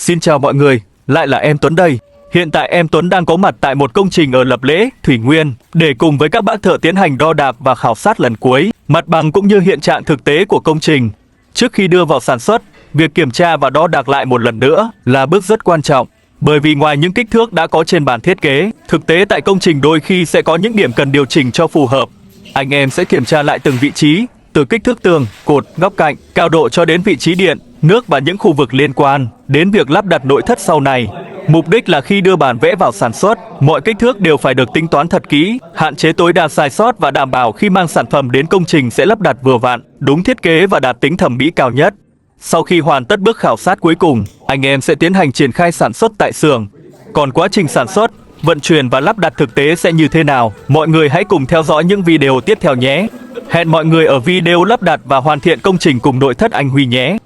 Xin chào mọi người, lại là em Tuấn đây. Hiện tại em Tuấn đang có mặt tại một công trình ở Lập Lễ, Thủy Nguyên để cùng với các bác thợ tiến hành đo đạc và khảo sát lần cuối mặt bằng cũng như hiện trạng thực tế của công trình. Trước khi đưa vào sản xuất, việc kiểm tra và đo đạc lại một lần nữa là bước rất quan trọng. Bởi vì ngoài những kích thước đã có trên bản thiết kế, thực tế tại công trình đôi khi sẽ có những điểm cần điều chỉnh cho phù hợp. Anh em sẽ kiểm tra lại từng vị trí, từ kích thước tường, cột, góc cạnh, cao độ cho đến vị trí điện, nước và những khu vực liên quan đến việc lắp đặt nội thất sau này. Mục đích là khi đưa bản vẽ vào sản xuất, mọi kích thước đều phải được tính toán thật kỹ, hạn chế tối đa sai sót và đảm bảo khi mang sản phẩm đến công trình sẽ lắp đặt vừa vặn, đúng thiết kế và đạt tính thẩm mỹ cao nhất. Sau khi hoàn tất bước khảo sát cuối cùng, anh em sẽ tiến hành triển khai sản xuất tại xưởng. Còn quá trình sản xuất, vận chuyển và lắp đặt thực tế sẽ như thế nào? Mọi người hãy cùng theo dõi những video tiếp theo nhé. Hẹn mọi người ở video lắp đặt và hoàn thiện công trình cùng nội thất anh Huy nhé.